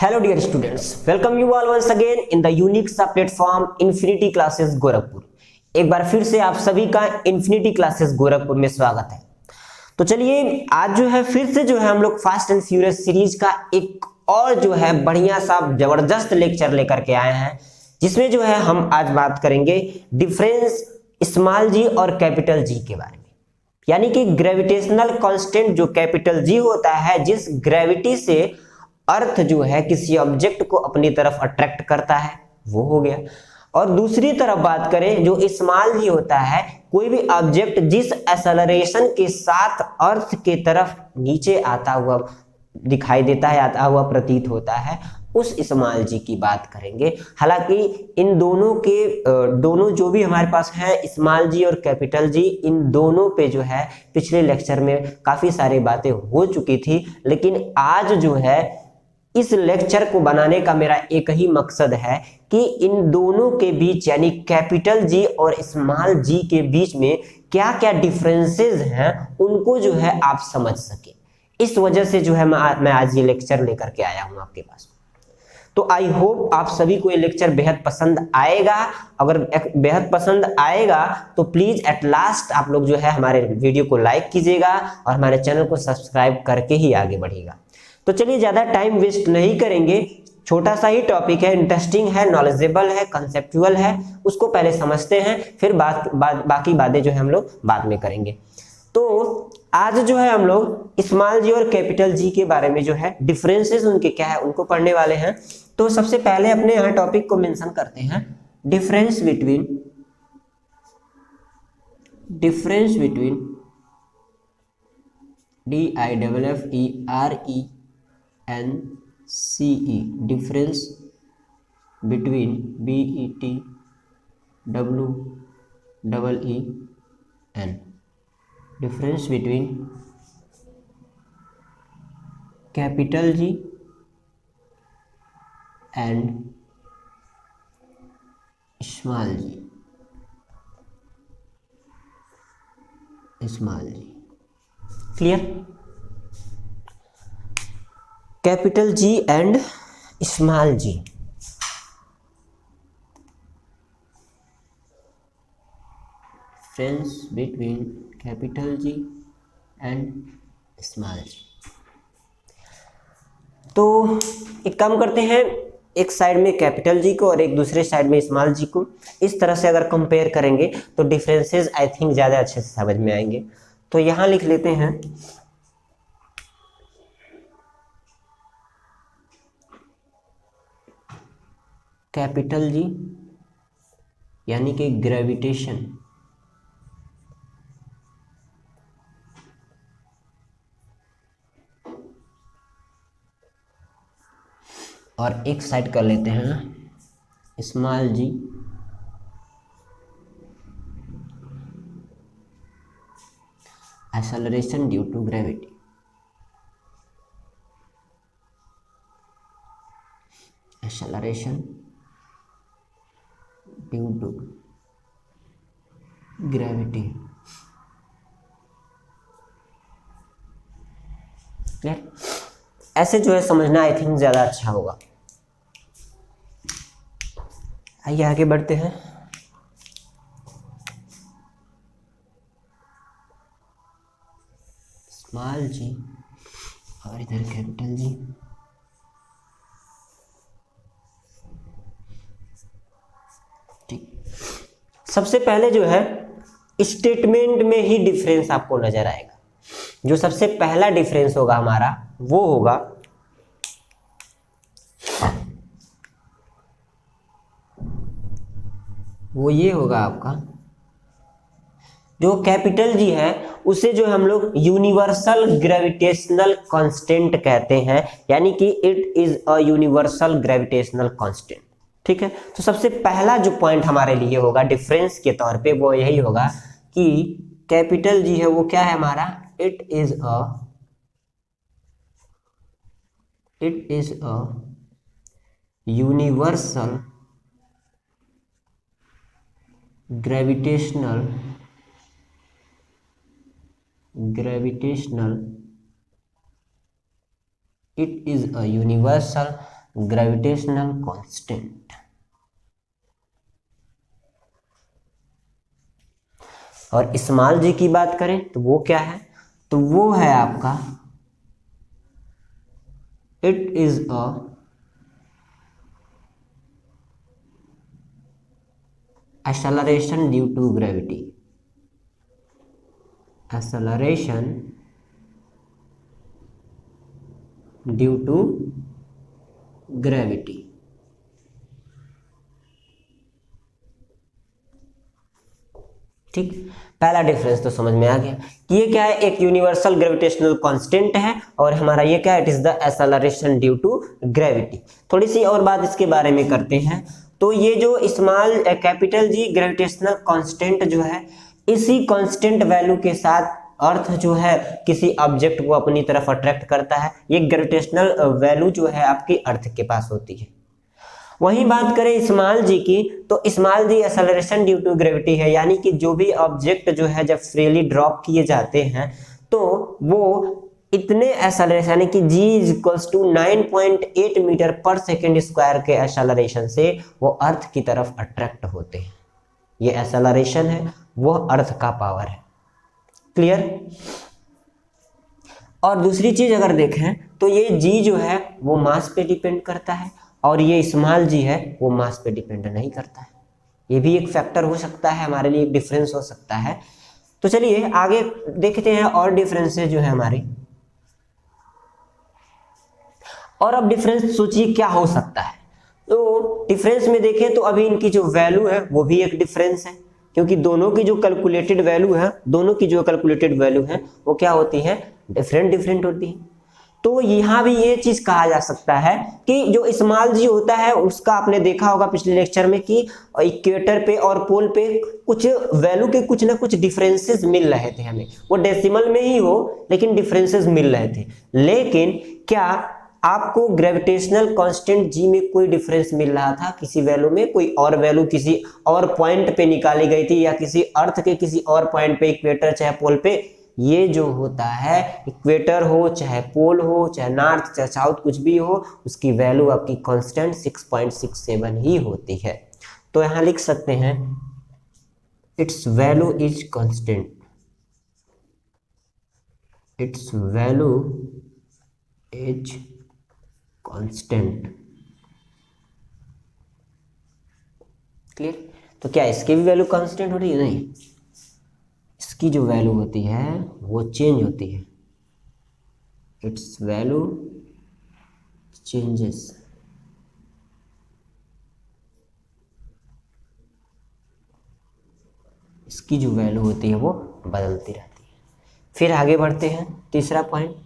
Hello dear students, welcome you all once again in the unique सा platform infinity classes Gorakhpur. एक बार फिर से आप सभी का इन्फिनिटी क्लासेस गोरखपुर में स्वागत है। तो चलिए आज जो है फिर से जो है हम लोग फास्ट एंड फ्यूरियस सीरीज का एक और जो है बढ़िया सा जबरदस्त लेक्चर लेकर के आए हैं, जिसमें जो है हम आज बात करेंगे डिफरेंस स्मॉल जी और कैपिटल जी के बारे में। यानी कि ग्रेविटेशनल कांस्टेंट जो कैपिटल जी होता है, जिस ग्रेविटी से अर्थ जो है किसी ऑब्जेक्ट को अपनी तरफ अट्रैक्ट करता है, वो हो गया। और दूसरी तरफ बात करें जो स्मॉल जी होता है, कोई भी ऑब्जेक्ट जिस एक्सेलरेशन के साथ अर्थ के तरफ नीचे आता हुआ दिखाई देता है, आता हुआ प्रतीत होता है, उस स्मॉल जी की बात करेंगे। हालांकि इन दोनों के दोनों जो भी हमारे पास है स्मॉल जी और कैपिटल जी, इन दोनों पे जो है पिछले लेक्चर में काफी सारी बातें हो चुकी थी, लेकिन आज जो है इस लेक्चर को बनाने का मेरा एक ही मकसद है कि इन दोनों के बीच यानी कैपिटल जी और स्मॉल जी के बीच में क्या क्या डिफरेंसेस हैं उनको जो है आप समझ सके। इस वजह से जो है मैं आज ये लेक्चर लेकर के आया हूं आपके पास। तो आई होप आप सभी को ये लेक्चर बेहद पसंद आएगा। अगर बेहद पसंद आएगा तो प्लीज एट लास्ट आप लोग जो है हमारे वीडियो को लाइक कीजिएगा और हमारे चैनल को सब्सक्राइब करके ही आगे बढ़िएगा। तो चलिए ज्यादा टाइम वेस्ट नहीं करेंगे, छोटा सा ही टॉपिक है, इंटरेस्टिंग है, नॉलेजेबल है, कंसेप्चुअल है, उसको पहले समझते हैं, फिर बाकी बातें जो है हम लोग बाद में करेंगे। तो आज जो है हम लोग स्मॉल जी और कैपिटल जी के बारे में जो है डिफरेंसेस उनके क्या है उनको पढ़ने वाले हैं। तो सबसे पहले अपने यहाँ टॉपिक को मेंशन करते हैं, difference between DIFFERENCE, difference between BETWEEN, difference between capital G and small G. Clear? Capital G and small G. Difference between capital G and small G. तो एक काम करते हैं, एक साइड में कैपिटल जी को और एक दूसरे साइड में स्मॉल जी को, इस तरह से अगर कंपेयर करेंगे तो डिफरेंसेस आई थिंक ज़्यादा अच्छे से समझ में आएंगे। तो यहाँ लिख लेते हैं कैपिटल जी यानी कि ग्रेविटेशन, और एक साइड कर लेते हैं small g acceleration due to gravity. Acceleration due to gravity. Clear? ऐसे जो है समझना आई थिंक ज्यादा अच्छा होगा। आइए आगे बढ़ते हैं। स्मॉल जी और इधर कैपिटल जी। ठीक, सबसे पहले जो है स्टेटमेंट में ही डिफरेंस आपको नजर आएगा। जो सबसे पहला डिफरेंस होगा हमारा वो होगा ये होगा आपका जो कैपिटल जी है उसे जो हम लोग यूनिवर्सल ग्रेविटेशनल कांस्टेंट कहते हैं, यानी कि it is a universal gravitational constant. ठीक है, तो सबसे पहला जो पॉइंट हमारे लिए होगा डिफरेंस के तौर पे वो यही होगा कि कैपिटल जी है वो क्या है हमारा, it is a universal gravitational it is a universal gravitational constant. और स्मॉल जी की बात करें तो वो क्या है, तो वो है आपका it is a acceleration due to gravity, acceleration due to gravity। ठीक, पहला डिफरेंस तो समझ में आ गया कि ये क्या है, एक यूनिवर्सल ग्रेविटेशनल कांस्टेंट है और हमारा ये क्या है, it is the acceleration due to gravity. थोड़ी सी और बात इसके बारे में करते हैं। तो ये जो small capital G gravitational constant जो है, इसी कांस्टेंट वैल्यू के साथ अर्थ जो है किसी ऑब्जेक्ट को अपनी तरफ अट्रैक्ट करता है। ये ग्रेविटेशनल वैल्यू जो है आपकी अर्थ के पास होती है। वहीं बात करें स्मॉल जी की, तो small g acceleration due to gravity है, यानी कि जो भी ऑब्जेक्ट जो है जब फ्रीली ड्रॉप किए जाते हैं तो वो इतने एक्सेलरेशन यानी कि g is equals to 9.8 metre per second square के एक्सेलरेशन से वो अर्थ की तरफ अट्रैक्ट होते हैं। ये एक्सेलरेशन है, वो अर्थ का पावर है। क्लियर। और दूसरी चीज अगर देखें तो ये g जो है वो मास पे डिपेंड करता है और ये स्मॉल जी है वो मास पे डिपेंड नहीं करता है। ये भी एक फैक्टर हो सकता है हमारे लिए, एक डिफरेंस हो सकता है। तो चलिए आगे देखते हैं और डिफरेंसेस जो है हमारे। और अब डिफरेंस सोचिए क्या हो सकता है। तो डिफरेंस में देखें तो अभी इनकी जो वैल्यू है वो भी एक डिफरेंस है, क्योंकि दोनों की जो कैलकुलेटेड वैल्यू है, दोनों की जो कैलकुलेटेड वैल्यू है वो क्या होती है, डिफरेंट होती है। तो यहाँ भी ये चीज कहा जा सकता है कि जो स्मॉल जी होता है उसका आपने देखा होगा पिछले लेक्चर में कि इक्वेटर पे और पोल पे कुछ वैल्यू के कुछ ना कुछ डिफरेंसेस मिल रहे थे हमें, वो डेसिमल में ही हो लेकिन डिफरेंसेस मिल रहे थे। लेकिन क्या आपको ग्रेविटेशनल कांस्टेंट जी में कोई डिफरेंस मिल रहा था किसी वैल्यू में, कोई और वैल्यू किसी और पॉइंट पे निकाली गई थी या किसी अर्थ के किसी और पॉइंट पे, इक्वेटर चाहे पोल पे? ये जो होता है इक्वेटर हो चाहे पोल हो चाहे नॉर्थ चाहे साउथ कुछ भी हो, उसकी वैल्यू आपकी कांस्टेंट 6.67 ही होती है। तो यहां लिख सकते हैं it's value is constant, it's value is constant. Clear. तो क्या इसकी भी वैल्यू कांस्टेंट हो रही है? नहीं, इसकी जो वैल्यू होती है वो चेंज होती है, इट्स वैल्यू चेंजेस। इसकी जो वैल्यू होती है वो बदलती रहती है। फिर आगे बढ़ते हैं तीसरा पॉइंट।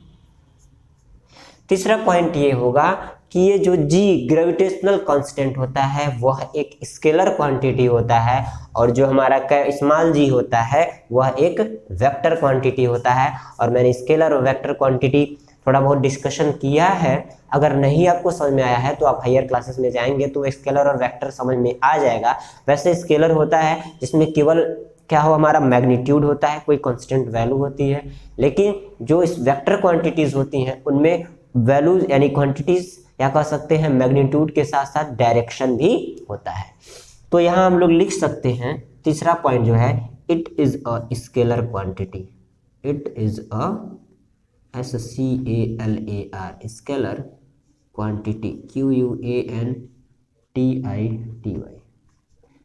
तीसरा पॉइंट ये होगा कि ये जो g ग्रेविटेशनल कांस्टेंट होता है वह एक स्केलर क्वांटिटी होता है और जो हमारा स्मॉल g होता है वह एक वेक्टर क्वांटिटी होता है। और मैंने स्केलर और वेक्टर क्वांटिटी थोड़ा बहुत डिस्कशन किया है, अगर नहीं आपको समझ में आया है तो आप हायर क्लासेस में जाएंगे तो स्केलर और वेक्टर समझ में आ जाएगा। वैसे स्केलर होता है जिसमें केवल क्या हो, हमारा मैग्नीट्यूड होता है, कोई कांस्टेंट वैल्यू होती है। लेकिन जो इस वेक्टर क्वांटिटीज होती हैं उनमें वैल्यूज यानी क्वांटिटीज या कह सकते हैं मैग्नीट्यूड के साथ साथ डायरेक्शन भी होता है। तो यहाँ हम लोग लिख सकते हैं तीसरा पॉइंट जो है, it is a scalar quantity, it is a SCALAR scalar quantity, QUANTITY।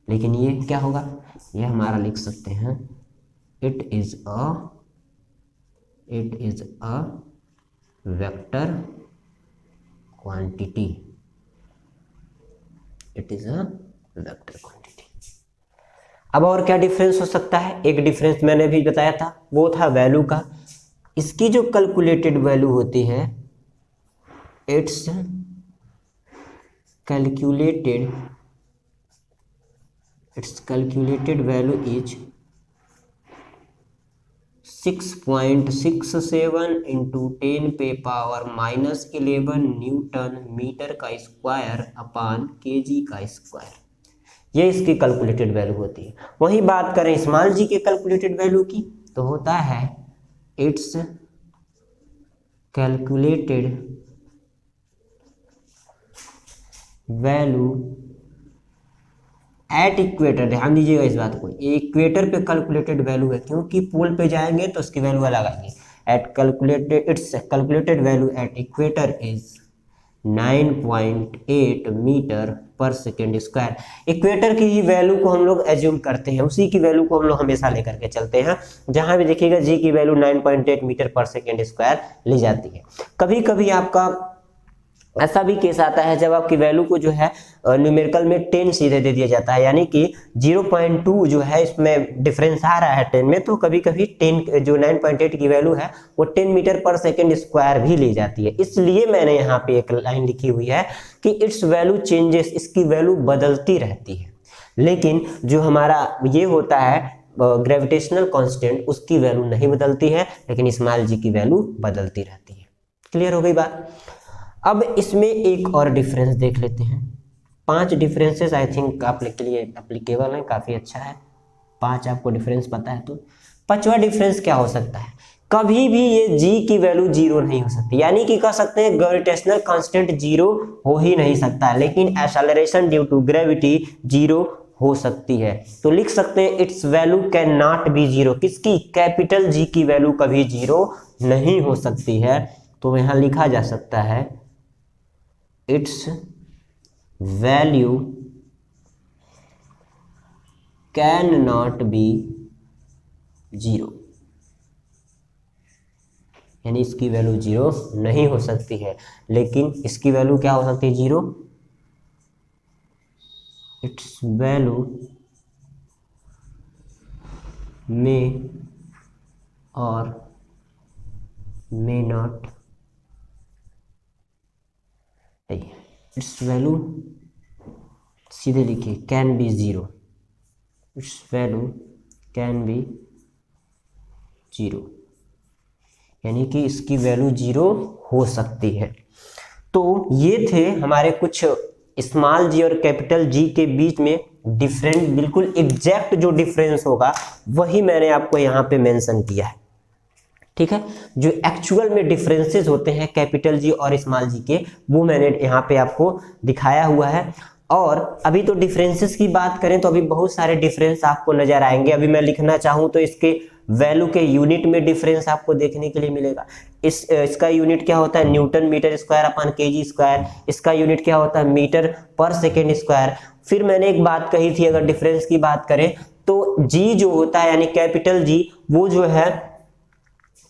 लेकिन ये क्या होगा, ये हमारा लिख सकते हैं it is a vector quantity, it is a vector quantity. अब और क्या डिफरेंस हो सकता है? एक डिफरेंस मैंने भी बताया था, वो था वैल्यू का। इसकी जो कैलकुलेटेड वैल्यू होती है, it's calculated value is 6.67 into 10 पे पावर -11 न्यूटन मीटर का स्क्वायर अपान kg का स्क्वायर। ये इसकी कैलकुलेटेड वैल्यू होती है। वहीं बात करें स्मॉल जी के कैलकुलेटेड वैल्यू की तो होता है it's calculated value at equator, ध्यान दीजिएगा इस बात को, ये इक्वेटर पे कैलकुलेटेड वैल्यू है, क्योंकि पोल पे जाएंगे तो उसकी वैल्यू अलग आएगी। At calculated, it's calculated value at equator is 9.8 metre per second square. Equator की ही वैल्यू को हम लोग एज्यूम करते हैं, उसी की वैल्यू को हम लोग हमेशा लेकर के चलते हैं। जहां भी देखिएगा जी की value 9.8 metre per second square ली जाती है। कभी कभी आपका ऐसा भी केस आता है जब आपकी वैल्यू को जो है न्यूमेरिकल में 10 सीधे दे दिया जाता है, यानी कि 0.2 जो है इसमें डिफरेंस आ रहा है 10 में, तो कभी कभी 10 जो 9.8 की वैल्यू है वो 10 मीटर पर सेकेंड स्क्वायर भी ली जाती है। इसलिए मैंने यहाँ पे एक लाइन लिखी हुई है कि इट्स वैल्यू चेंजेस, इसकी वैल्यू बदलती रहती है, लेकिन जो हमारा ये होता है ग्रेविटेशनल कांस्टेंट, उसकी वैल्यू नहीं बदलती है, लेकिन स्मॉल जी की वैल्यू बदलती रहती है। क्लियर हो गई बात। अब इसमें एक और डिफरेंस देख लेते हैं। 5 डिफरेंसेस आई थिंक आप लोग के लिए एप्लीकेबल है, काफ़ी अच्छा है। 5 आपको डिफरेंस पता है तो 5वां डिफरेंस क्या हो सकता है? कभी भी ये g की वैल्यू 0 नहीं हो सकती, यानी कि कह सकते हैं ग्रेविटेशनल कांस्टेंट 0 हो ही नहीं सकता, लेकिन एक्सेलरेशन ड्यू टू ग्रेविटी 0 हो सकती है। तो लिख सकते हैं it's value can not be 0। किसकी? कैपिटल G की वैल्यू कभी 0 नहीं हो सकती है। तो यहाँ लिखा जा सकता है its value cannot be 0, यानी इसकी वैल्यू 0 नहीं हो सकती है, लेकिन इसकी वैल्यू क्या हो सकती है? 0। इट्स वैल्यू में और मे नॉट, इट्स वैल्यू सीधे लिखिए can be 0, it's value can be 0, यानी कि इसकी वैल्यू 0 हो सकती है। तो ये थे हमारे कुछ स्मॉल जी और कैपिटल जी के बीच में डिफरेंट, बिल्कुल एग्जैक्ट जो डिफरेंस होगा वही मैंने आपको यहाँ पे मेंशन किया है। ठीक है, जो एक्चुअल में डिफरेंसेस होते हैं कैपिटल जी और स्मॉल जी के, वो मैंने यहाँ पे आपको दिखाया हुआ है। और अभी तो डिफरेंसेस की बात करें तो अभी बहुत सारे डिफरेंस आपको नजर आएंगे। अभी मैं लिखना चाहूँ तो इसके वैल्यू के यूनिट में डिफरेंस आपको देखने के लिए मिलेगा। इसका यूनिट क्या होता है? Newton metre square upon kg square. इसका यूनिट क्या होता है? Metre per second square. फिर मैंने एक बात कही थी, अगर डिफरेंस की बात करें तो जी जो होता है यानी कैपिटल जी, वो जो है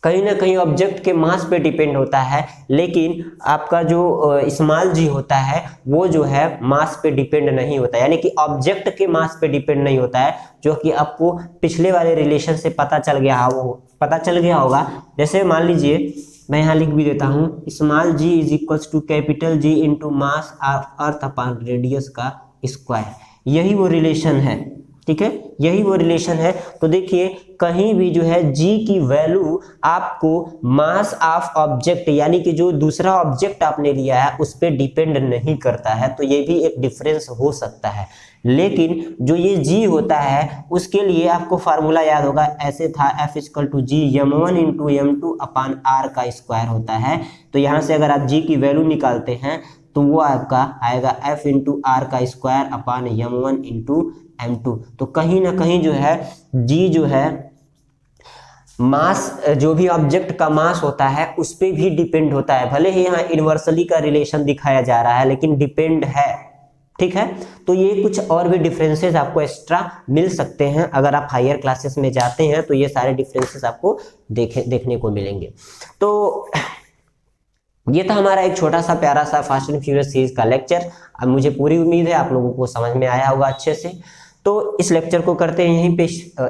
कहीं ना कहीं ऑब्जेक्ट के मास पे डिपेंड होता है, लेकिन आपका जो स्मॉल जी होता है वो जो है मास पे डिपेंड नहीं होता, यानी कि ऑब्जेक्ट के मास पे डिपेंड नहीं होता है, जो कि आपको पिछले वाले रिलेशन से पता चल गया होगा। जैसे मान लीजिए मैं यहाँ लिख भी देता हूँ, small g is equals to capital G into mass of earth upon radius का स्क्वायर। यही वो रिलेशन है, ठीक है, यही वो रिलेशन है। तो देखिए कहीं भी जो है जी की वैल्यू आपको मास ऑफ ऑब्जेक्ट, यानी कि जो दूसरा ऑब्जेक्ट आपने लिया है उस पर डिपेंड नहीं करता है, तो ये भी एक डिफरेंस हो सकता है। लेकिन जो ये जी होता है उसके लिए आपको फार्मूला याद होगा, ऐसे था F equal to G m1 into m2 upon r का स्क्वायर होता है। तो यहाँ से अगर आप जी की वैल्यू निकालते हैं तो वो आपका आएगा F इंटू आर का square upon m1 into m2। तो कहीं ना कहीं जो है जी जो है मास, जो भी ऑब्जेक्ट का मास होता है उस पे भी डिपेंड होता है। भले ही यहाँ इनवर्सली का रिलेशन दिखाया जा रहा है लेकिन डिपेंड है, ठीक है। तो ये कुछ और भी डिफरेंसेस आपको एक्स्ट्रा मिल सकते हैं, अगर आप हायर क्लासेस में जाते हैं तो ये सारे डिफरेंसेस आपको देखने को मिलेंगे। तो ये था हमारा एक छोटा सा प्यारा सा फास्ट एंड फ्यूरियस सीरीज का लेक्चर। अब मुझे पूरी उम्मीद है आप लोगों को समझ में आया होगा अच्छे से। तो इस लेक्चर को करते हैं यहीं पे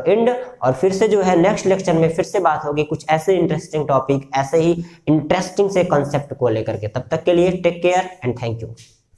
एंड, और फिर से जो है नेक्स्ट लेक्चर में फिर से बात होगी कुछ ऐसे इंटरेस्टिंग टॉपिक, ऐसे ही इंटरेस्टिंग से कॉन्सेप्ट को लेकर के। तब तक के लिए take care and thank you.